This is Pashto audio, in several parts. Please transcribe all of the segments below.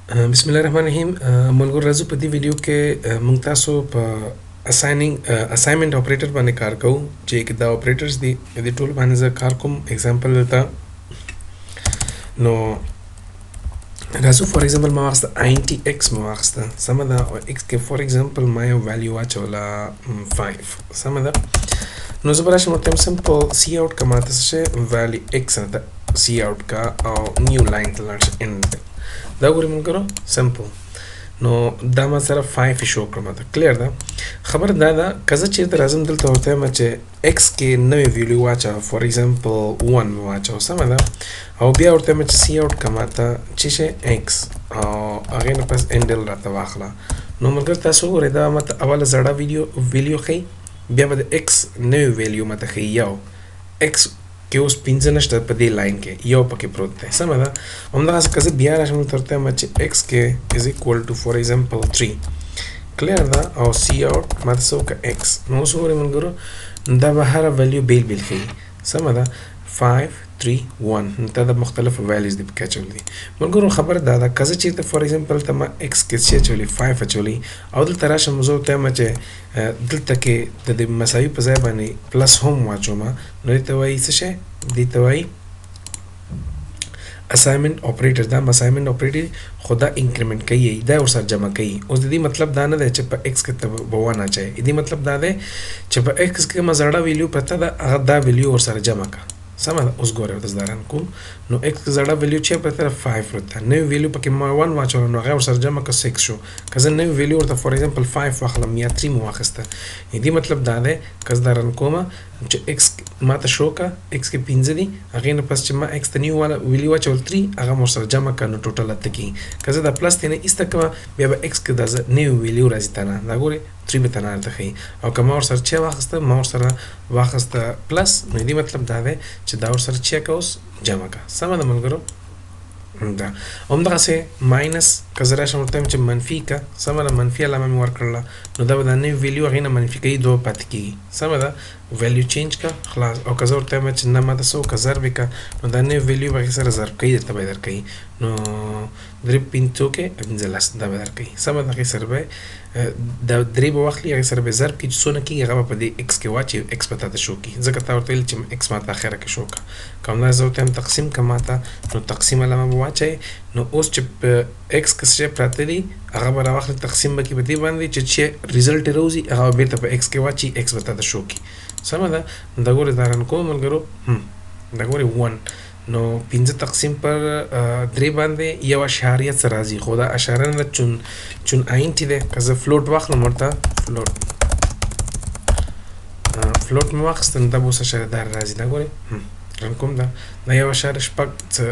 بسم الله الرحمن الرحیم. ملګرو راځو په دې ویډیو کې موږ تاسو په اساینمنت اپریټر باندې کار کوو چې دا اپریټرز دي د ټول باندې زه کار کوم. اگزامپل دلته نو راځو فور ایگزامپل ما واخسته آینټي ایکس ما واخسته سمه ده او ایکس کې فور ایگزامپل ما یو ویلیو واچوله 5 سمه ده. نو زه به راشم ورته وایم سمپل سی آوټ که ماته څه شی ویلیو ایکس ته سی آوټ کا او نیو لاین ته لاړ شه انډ ته دا ګورې ملګرو سمپل. نو دا ما سره 5 شو کړم ته کلیر ده. خبر دا ده که زه چېرته راځم دلته ورته وایم چې ایکس کې نوې ویلیو واچوه فور ایگزامپل 1 مې واچوه سمه ده او بیا ورته وایم چې سی آوټ که ماته چې شی ایکس او هغې نه پس انډل راته واخله. نو ملګرو تاسو وګورئ دا ماته اوله زړه ویلیو ښیي بیا به د ایکس نوې ویلیو ماته ښیي یو ایکس کې اوس 5 نشته په دې لاین کې یو پکې پروت دی سمه ده. همدغسې که زه بیا راشم دلته ورته وایم چې ایکس کې از ایکول ټو فور ایگزامپل 3 کلیر ده او سی آوټ ماته څه وکړه ایکس. نو اوس وګورئ ملګرو دا به هره ویلیو بیل بیل ښیي سمه ده 5 3 1 دا د مختلفو ویلیوز دي پکې اچولي دي. ملګرو خبره دا ده که زه چېرته فور ایگزامپل ته ما ایکس کې څه اچولي 5 اچولي او دلته راشم زه ورته وایم چې دلته کې د دې مساوي په ځای باندې پلس هم واچوم نو دې ته وایي څه شی دې ته وایي اساینمنت اپریټر. دا اساینمنت اپریټر خو دا انکریمنټ کوي دا ورسره جمع کوي. اوس د دې مطلب دا نه دی چې په ایکس کې ته به 1 اچوي دې مطلب دا دی چې په ایکس کې کومه زړه ویلیو پرته ده هغه دا ویلیو ورسره جمع کړه سمه ده. اوس ګورئ ورته زه کوم نو ایکس کې زړه ویلیو چې پرته ده 5 ورته نوې ویلیو پکې ما 1 واچوله نو هغه ورسره جمع کړه 6 شو. که زه نوې ویلیو ورته فور ایگزامپل 5 واخلم یا 3 مې واخیسته دې مطلب دا دی که زه دا رن کومه چې ایکس ماته شو کا ایکس کې 5 دي هغې نه پس چې ما ایکس ته نیو ویلیو واچول 3 هغه مو ورسره جمع کړه نو ټوټل اته کېږي. که زه دا پلس ته نه ایسته کړمه بیا به ایکس کې دا نوې ویلیو راځي ته نه دا ګورئ 3 به ته نه هلته ښیي او که ما ورسره چې واخیسته ما ورسره واخیسته پلس نو دې مطلب دا دی چې دا ورسره چې که اوس جمع کړه سمه ده ملګرو. دا همدغسې ماینس که زه راشم ورته وایم چې منفي که سمه ده منفي علامه مې ورکړله نو دا به دا نوې ویلیو هغې نه منفي کوي 2 پاتې کېږي سمه ده. ویلیو چینج که خلاص او که زه ورته وایم چې نه ماته څه وکړه ضرب یې که نو دا نوې ویلیو به هغې سره ضرب کوي درته به یې درکوي نو 3 پنځو کې 15 دا به درکوي سمه ده. هغې سره به دا 3 به واخلي هغې سره به یې ضرب کړي چې څونه کېږي هغه به په دې ایکس کې واچي ایکس به تاته شو کړي ځکه تا ورته ویل چې ایکس ماته اخره کې شو کړه. که همداسې زه ورته وایم تقسیم که ماته نو تقسیم علامه به واچوئ نو اوس چې په ایکس کې څه شی پراته دي هغه به راواخلي تقسیم به کړي په دې باندې چې ریزلټ یې راوځي هغه به بېرته په ایکس کې واچي ایکس به تاته شو کړي سمه ده. دا ګورئ دا رن کوم ملګرو دا ګورئ 1 نو 15 تقسیم پر 3 باندې یو اشاریه څه راځي خو دا اشاره نه ده چون آینټي دی. که زه فلوټ واخلم ورته فلوټ مې واخیسته نو دا به اوس اشاره دار راځي دا ګورئ رن کوم دا یو اشاره شپږ څه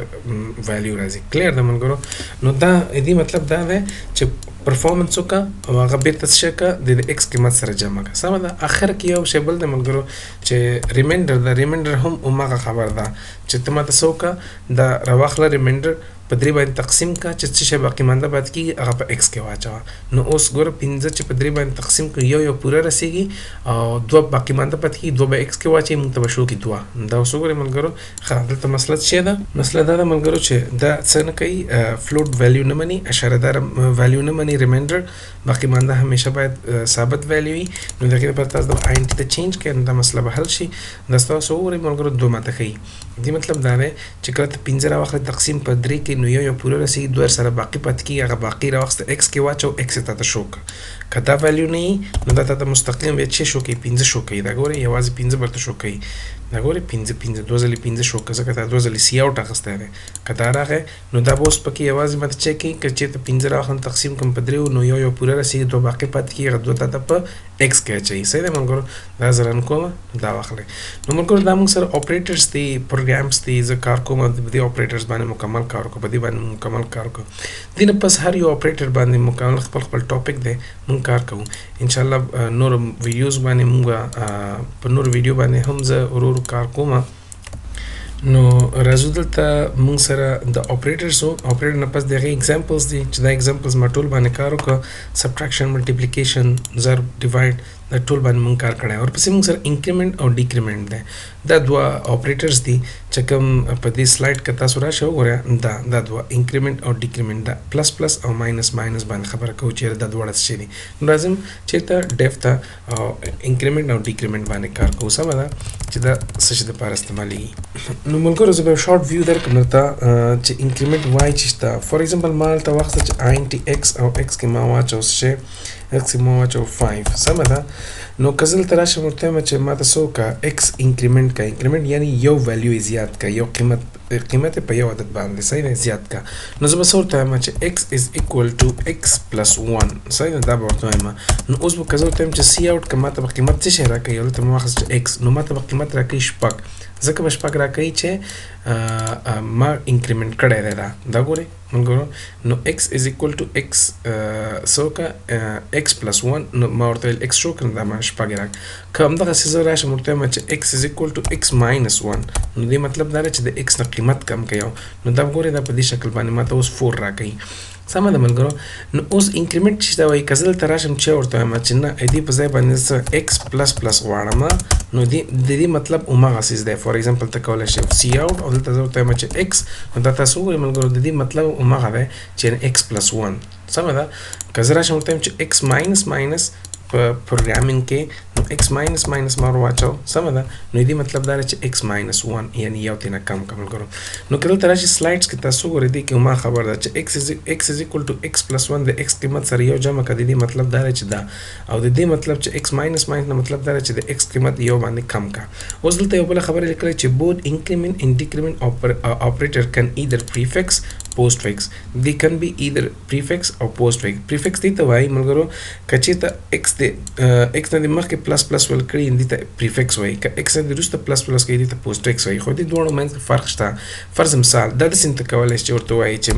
ویلیو راځي کلیر ده ملګرو. نو دا دې مطلب دا دی چې پرفارمنس وکړه او هغه بېرته څه شی کړه د ایکس قیمت سره جمع کړه سمه ده. اخر کې یو شی بل دی ملګرو چې ریمایندر ده ریمایندر هم هماغه خبر ده چې ته ماته څه وکړه دا راواخله ریمایندر په 3 باندې تقسیم کړه چې څه شی باقي مانده پاتې کېږي هغه په ایکس کې واچوه نو اوس ګوره 15 چې په 3 باندې تقسیم کړو یو پوره رسېږي او 2 باقي مانده پاتې کېږي 2 به ایکس کې واچوي موږ ته به شو کړي 2 دا اوس وګورئ ملګرو ښه دلته مسله څه ده مسله دا ده ملګرو چې دا څه نه کوي فلوټ ویلیو نه مني اشاره دار ویلیو نه مني ریمایندر باقي مانده همیشه باید ثابت ویلیو وي نو د هغې لپاره تاسو د آینټي ته چینج کړئ نو دا مسله به حل شي. دا ستاسو وګورئ ملګرو 2 ماته ښیي دې مطلب دا دی چې کله ته 15 راواخلې تقسیم په 3 کې نو یو پوره رسېږي 2 سره باقي پاتې کېږي هغه باقي راواخیسته ایکس کې واچو ایکس یې تاته شو کړه. که دا ویلیو نه وي نو دا تاته مستقیم بیا چې شو کوي 15 شو کوي دا ګورئ یوازې 15 برته شو کوي دا ګورئ 15 2 ځلې 15 شو که ځکه تا 2 ځلې سی آوټ اخیستی دی که دا راغی نو دا به اوس پکې یوازې ماته چک کوي که چېرته 15 راواخلم تقسیم کړم په 3 نو یو پوره رسېږي 2 باقي پاتې کېږي هغه 2 تاته په ایکس کې اچوي صحیح دی ملګرو. دا زه رن کومه دا واخلئ نو ملګرو دا موږ سره اپریټرز دي پروګرامز دي زه کار کوم په دې اپریټرز باندې مکمل کار وکړو په دې باندې مکمل کار وکړو دې نه پس هر یو اپریټر باندې مکمل خپل ټاپک دی موږ کار کوو انشاءالله نور ویډیوز باندې موږ په نور ویډیو باندې هم زه ورو کار کوم. نو راځو دلته موږ سره د اپریټرز اپریټر نه پس د هغې اگزامپلز دي چې دا اگزامپلز ما ټول باندې کار وکړه سبټراکشن ملټیپلیکیشن ضرب ډیوایډ دا ټول باندې مونږ کار کړی او پسې مونږ سره انکریمنٹ او ډیکریمنٹ دی دا دوه اپریټرز دي چې کوم په دې سلایډ کې تاسو راشئ وګورئ دا دوه انکریمنٹ او ډیکریمنٹ دا پلس پلس او ماینس ماینس باندې خبره کوو چې دا دواړه څه دي نو راځم چې ته ډیف ته انکریمنٹ او ډیکریمنٹ باندې کار کوو سمه ده چې دا څه شي دپاره استعمالیږي نو ملګرو زه به یو شارټ ویو درکړم درته چې انکریمنٹ وایي چې شته فار ایگزامپل ما هلته واخیسته چې آینټي ایکس او ایکس کې ما واچو څه شی ایکس کې ما واچو 5 سمه ده نو که زه دلته راشم ورته وایم چې ما ته څه وکړه ایکس انکریمنٹ کا انکریمنٹ یعنی یو ویلیو یې زیات کا یو قیمت یې په یو عدد باندې صحیح ده زیات کا نو زه به څه ورته وایم چې ایکس از ایکوال ټو ایکس پلس 1 صحیح ده دا به ورته وایم نو اوس به که زه ورته وایم چې سی آوټ که ما ته به قیمت څه شی راکوي دلته مې واخیست چې ایکس نو ما ته به قیمت راکوي شپږ ځکه به شپږ راکوي چې ما انکریمنٹ کړی دی دا ګورئ ملګرو نو ایکس از ایکوال ټو ایکس څه وکړه ایکس پلس 1 نو ما ورته ویل ایکس شو کړم دا ما شپږ یې راکړه که همدغسې زه راشم ورته وایم چې ایکس از ایکوال ټو ایکس ماینس 1 نو دې مطلب دا دی چې د ایکس نه قیمت کم کوي نو دا ګورئ دا په دې شکل باندې ما ته اوس 4 راکوي سمه ده ملګرو نو اوس انکریمنٹ چې دا وایي که زه دلته راشم چې ورته وایم چې نه دې په ځای باندې زه ایکس پلس پلس غواړم نو د دې مطلب همغسې دی فار ایگزامپل ته کولی شئ سی آوټ او دلته زه ورته وایم چې ایکس نو دا تاسو وګورئ ملګرو د دې مطلب همغه دی چې ایکس پلس 1 سمه ده که زه راشم ورته وایم چې ایکس ماینس ماینس په پروګرامینګ کې نو ایکس ماینس ماینس ما ورواچو سمه ده نو دې مطلب دا دی چې ایکس ماینس 1 یعنی یو ترې نه کم که ملګرو نو که دلته راشي سلایډس کې تاسو وګورئ دې کې ما خبر ده چې ایکس از ایکول ټو ایکس پلس 1 د ایکس قیمت سره یو جمع کړه د دې مطلب دا دی چې دا او د دې مطلب چې ایکس ماینس ماینس نه مطلب دا دی چې د ایکس قیمت یو باندې کم کا اوس دلته یو بله خبره لیکلې چې بوث انکریمنٹ and decrement operator can either prefix postfix they can be either prefix or postfix prefix دې ته وایي ملګرو که چېرته ایکس د ایکس نه د مخکې پلس پلس ول کړي دې ته پریفکس وایي که ایکس نه د وروسته پلس پلس کوي دې ته پوسټفکس وایي خو دې دواړو منځ کې فرق شته فرض مثال دا داسې ته کولی شي چې ورته وایي چې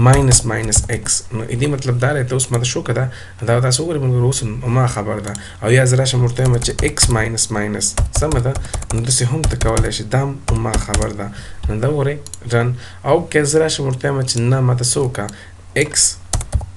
ماینس ماینس ایکس نو دې مطلب دا دی ته اوس ماته شو که ده دا تاسو وګورئ ملګرو اوس ما خبر ده او یا زه راشم ورته وایم چې ایکس ماینس ماینس سمه ده نو داسې هم ته کولی شي دا هم ما خبر ده نو دا وګورئ رن او که زه راشم ورته وایم چې نه ماته څه وکړه ایکس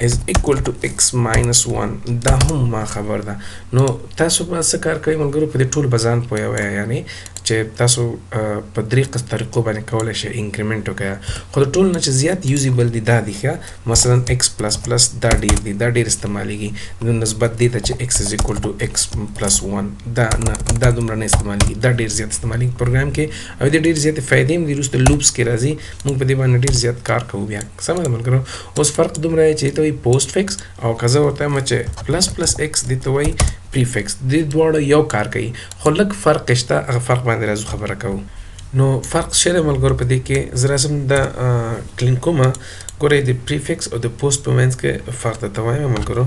is equal to x minus 1 دا هم ما خبر ده نو تاسو به څه کار کوئ ملګرو په دې ټول به ځان پوهوئ یعنی چې تاسو په درې طریقو باندې کولی شئ انکریمنټ وکړئ خو د ټولو نه چې زیات یوزیبل دي دا دي ښه مثلا ایکس پلس پلس دا ډېر دي دا ډېر استعمالیږي د نسبت دې ته چې ایکس از ایکول ټو ایکس پلس 1 دا دومره نه استعمالیږي دا ډېر زیات استعمالیږي پروګرام کې او دې ډېر زیاتې فایدې هم دي وروسته لوپس کې راځي موږ په دې باندې ډېر زیات کار کوو بیا سمه ده ملګرو اوس فرق دومره دی چې ته وایي پوسټ فکس او که زه ورته وایم چې پلس پلس ایکس دې ته وایي پریفکس دې دواړه یو کار کوي خو لږ فرق شته هغه فرق باندې راځو خبره کوو نو فرق څه دی ملګرو په دې کې زه راځم دا کلین کومه ګورئ د پریفکس او د پوسټ په منځ کې فرق درته وایم ملګرو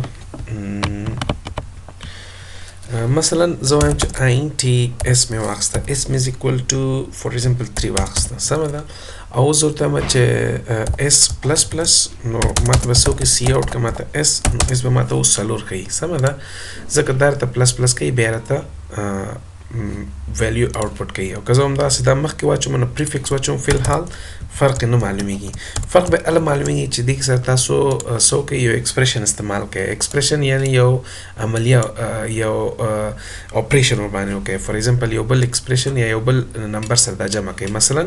مثلا زه وایم چې آینټي اس مې واخیسته اس مې از ایکول ټو فار ایگزامپل 3 واخیسته سمه ده او زه ورته وایم چې اس پلس پلس نو ماته به څه وکړي سی آوټ که ماته اس نو اس به ماته اوس 4 ښیي سمه ده ځکه دا راته پلس پلس کوي بیا راته ویلیو آوټپوټ کوي او که زه همداسې دا مخکې واچوم نو پریفکس واچوم فی الحال فرق نه معلومیږي فرق به هله معلومیږي چې دې کې سره تاسو څه وکړئ یو ایکسپریشن استعمال کړئ ایکسپریشن یعنی یو عملیه یو اپریشن ورباندې وکړئ فار ایگزامپل یو بل ایکسپریشن یا یو بل نمبر سره دا جمع کړئ مثلا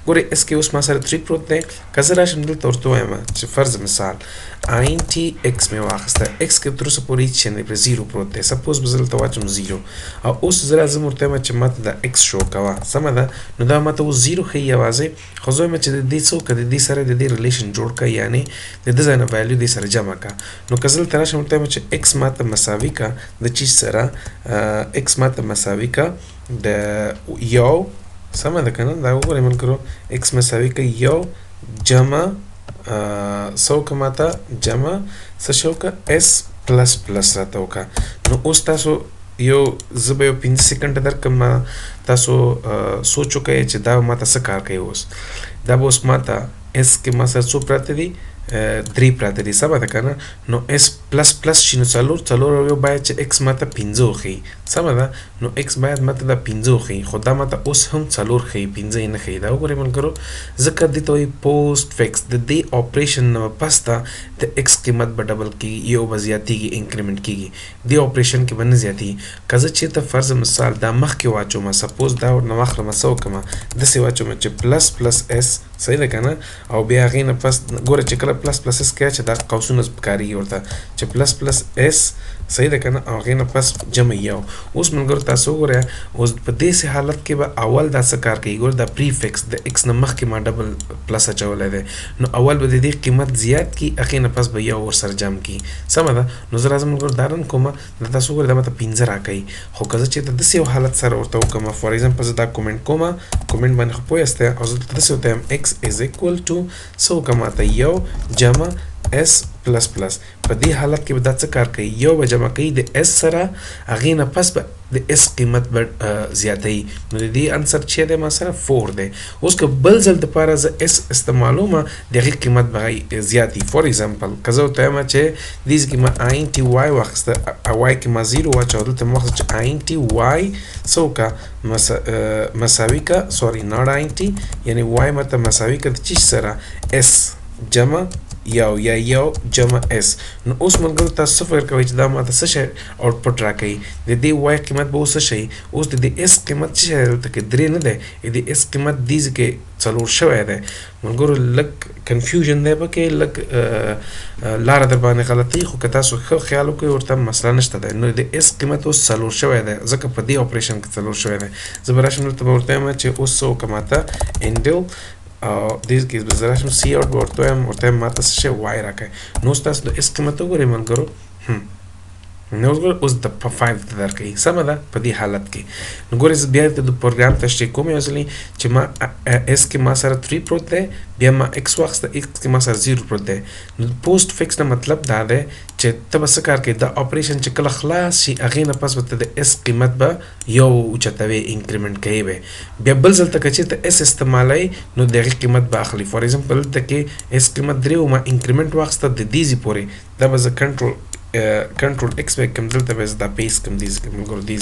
ګورئ اس کې اوس ما سره 3 پروت دی که زه راشم دلته ورته وایم چې فرض مثال آینټي ایکس مې واخیسته ایکس کې تر اوسه پورې هېڅ شی نه دی پرې 0 پروت دی سپوز به زه دلته واچوم 0 او اوس زه راځم ورته وایم چې ماته دا ایکس شو کوه سمه ده نو دا ماته اوس 0 ښیي یوازې خو زه وایم چې د دې څه وکړه د دې سره د دې ریلیشن جوړ کړه یعنې د ده ځای نه ویلیو دې سره جمع کړه نو که زه دلته راشم ورته وایم چې ایکس ماته مساوي کړه د چیز سره ایکس ماته مساوي کړه د یو سمه ده که نه دا وګورئ ملګرو ایکس مساوي کړه یو جمع څه وکړه ماته جمع څه شی وکړه اس پلس پلس راته وکړه نو اوس تاسو یو زه به یو 5 سیکنډ درکړم تاسو سوچ وکړئ چې دا ماته څه کار کوي اوس دا به اوس ماته اس کې ما سره څو پراته دي 3 پراته دي سمه ده کنه نو اس پلس پلس شي نو څلور یو باید چې x ماته 15 خي سمه ده نو x باید ماته دا 15 خي خو دا ماته اوس هم 4 خي 15 نه خي دا وګورئ ملګرو ځکه دې ته وایي پوسټ فکس د دې اپریشن نه پس ته د x قیمت به ډبل کیږي یو به زیاتیږي انکریمنٹ کیږي دې اپریشن کې به نه زیاتیږي که زه چېرته فرض مثال دا مخکې واچوم سپوز دا ورنه واخلم څه وکړم داسې واچوم چې پلس پلس اس صحیح ده کنه او بیا هغې نه پس ګوره چې کله پلس پلس اس کوي چې دا قوسونه کارېږي ورته چې پلس پلس اس صحیح ده کنه او هغې نه پس جمع یو اوس ملګرو تاسو وګورئ اوس په داسې حالت کې به اول دا څه کار کوي ګوره دا پریفکس د ایکس نه مخکې ما ډبل پلس اچولی دی نو اول به د دې قیمت زیات کړي هغې نه پس به یو ورسره جمع کړي سمه ده نو زه راځم ملګرو دا رن کومه دا تاسو وګورئ دا ماته 15 راکوي خو که زه چېرته داسې یو حالت سره ورته وکړم فار ایگزامپل زه دا کومنټ کومه کومنټ باندې خو پوه یاستئ او زه داسې ورته وایم ایکس از اکول ټو څه وکړم ماته یو جمع اس پلس پلس په دې حالت کې به دا څه کار کوي یو به جمع کوي د اس سره هغې نه پس به د اس قیمت به زیاتوي نو د دې انسر چې دی ما سره 4 دی اوس که بل ځل دپاره زه اس استعمالوم د هغې قیمت به زیاتي فار ایگزامپل که زه ورته وایم چې دې کې ما آین ټي وای واخیسته وای کې ما 0 واچوه دلته مې واخیسته چې آین ټي وای څه وکړه مساوي که سوري ناټ آین ټي یعنې وای ماته مساوي که د چی سره اس جمع یو یا یو جمع اس نو اوس ملګرو تاسو څه فکر کوئ چې دا ماته څه شی آوټپوټ راکوي د دې وای قیمت به اوس څه شي اوس د دې اس قیمت څه شی دلته کې 3 نه دی د اس قیمت دې ځای کې 4 شوی دی ملګرو لږ کنفیوژن دی پکې لږ لاره در باندې غلطي خو که تاسو ښه خیال وکړئ ورته مسله نشته دی نو د اس قیمت اوس 4 شوی دی ځکه په دې اپریشن کې 4 شوی دی زه به راشم دلته به ورته وایم چې اوس څه وکړه ماته انډل دې کې به زه راشم سی آوټ به ورته وایم ماته څه شی وای راکوي نو اوس تاسو د اس قیمت وګورئ ملګرو نو اوس د 5 درکوي سمه ده په دې حالت کې نو ګورئ زه بیا د پروګرام تشریح کوم یو ځلې چې ما اس کې ما سره 3 پروت دی بیا ما ایکس واخیسته ایکس کې ما سره 0 پروت دی نو پوسټ فکس نه مطلب دا دی چې ته به څه کار کوې دا اپریشن چې کله خلاص شي هغې نه پس به ته د اس قیمت به یو اوچتوې انکریمنټ کوې به بیا بل ځل ته که چېرته اس استعمالوي نو د هغې قیمت به اخلي فار ایگزامپل دلته کې اس قیمت 3 ما انکریمنټ واخیسته د دې ځای پورې دا به زه کنټرول ایکس به کوم دلته به زه دا پیس کوم دې ځای کې ملګرو دې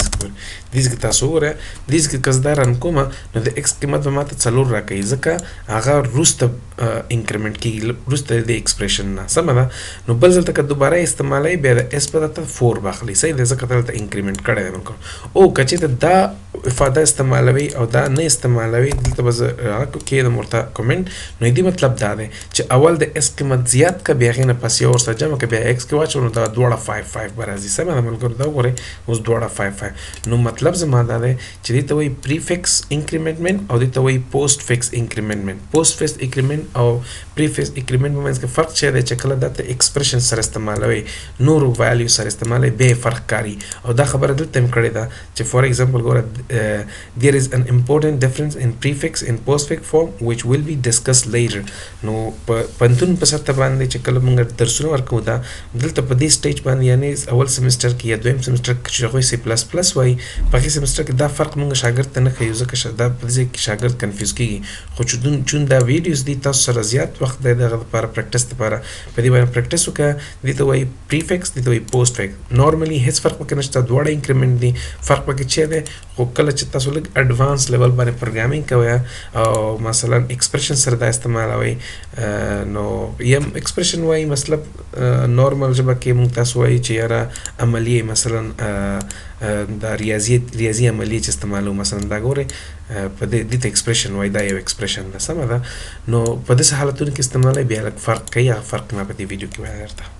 ځای کې تاسو وګورئ دې ځای کې که زه دا رن کومه نو د ایکس قیمت به ماته 4 راکوي ځکه هغه وروسته انکریمنټ کېږي وروسته د ایکسپریشن نه سمه ده نو بل ځل ته که دوباره استعمالوي بیا د اس په دلته 4 به اخلي صحیح دی ځکه دلته انکریمنټ کړی دی ملګرو او که چېرته دا افاده استعمالوي او دا نه استعمالوي دلته به زه کېږدم ورته کومنټ نو دې مطلب دا دی چې اول د اس قیمت زیات که بیا هغې نه پس یو ورسره جمع که بیا ایکس کې واچو نو دا دواړه 5 به راځي سمه ده ملګرو دا وګورئ اوس دواړه 5 نو مطلب زما دا دی چې دې ته وایي پریفکس انکریمنټمنټ او دې ته وایي پوسټ فکس انکریمنټمنټ پوسټ فکس انکریمنټ او پریفکس انکریمنټ په منځ کې فرق څه دی چې کله دا ته ایکسپریشن سره استعمالوي نورو ویلیو سره استعمالوي بیا فرق کاري او دا خبره دلته هم کړې ده چې فار ایگزامپل ګوره there is an important difference in prefix and postfix form which will be discussed later نو پنتون په سطح باندې چې کله موږ درسونه ورکوو دا دلته په دې سټیج باندې یعنې اول سیمسټر کې یا دویم سیمسټر کې چې هغوی سی پلس پلس وایي په هغې سیمسټر کې دا فرق موږ شاګرد ته نه ښیو ځکه دا په دې کې شاګرد کنفیوز کېږي خو چون دا ویډیوز دي تاسو سره زیات وخت دی د هغه دپاره پریکټس دپاره په دې باندې پریکټس وکړه دې ته وایي پریفکس دې ته وایي پوسټ فکس نارملي هېڅ فرق پکې نشته دواړه انکریمنټ دي فرق پکې چې دی خو کله چې تاسو لږ اډوانس لیول باندې پروګرامینګ کوئ او مثلا ایکسپریشن سره دا استعمالوئ نو یم ایکسپریشن وایي مطلب نارمل ژبه کې موږ تاسو وایي چې یاره عملیه مثلا دا ریاضي عملیه چې استعمالوو مثلا دا ګورئ په دې ته ایکسپریشن وایي دا یو ایکسپریشن ده سمه ده نو په داسې حالتونو کې استعمالوئ بیا لږ فرق کوي هغه فرق ما په دې ویډیو کې وایي درته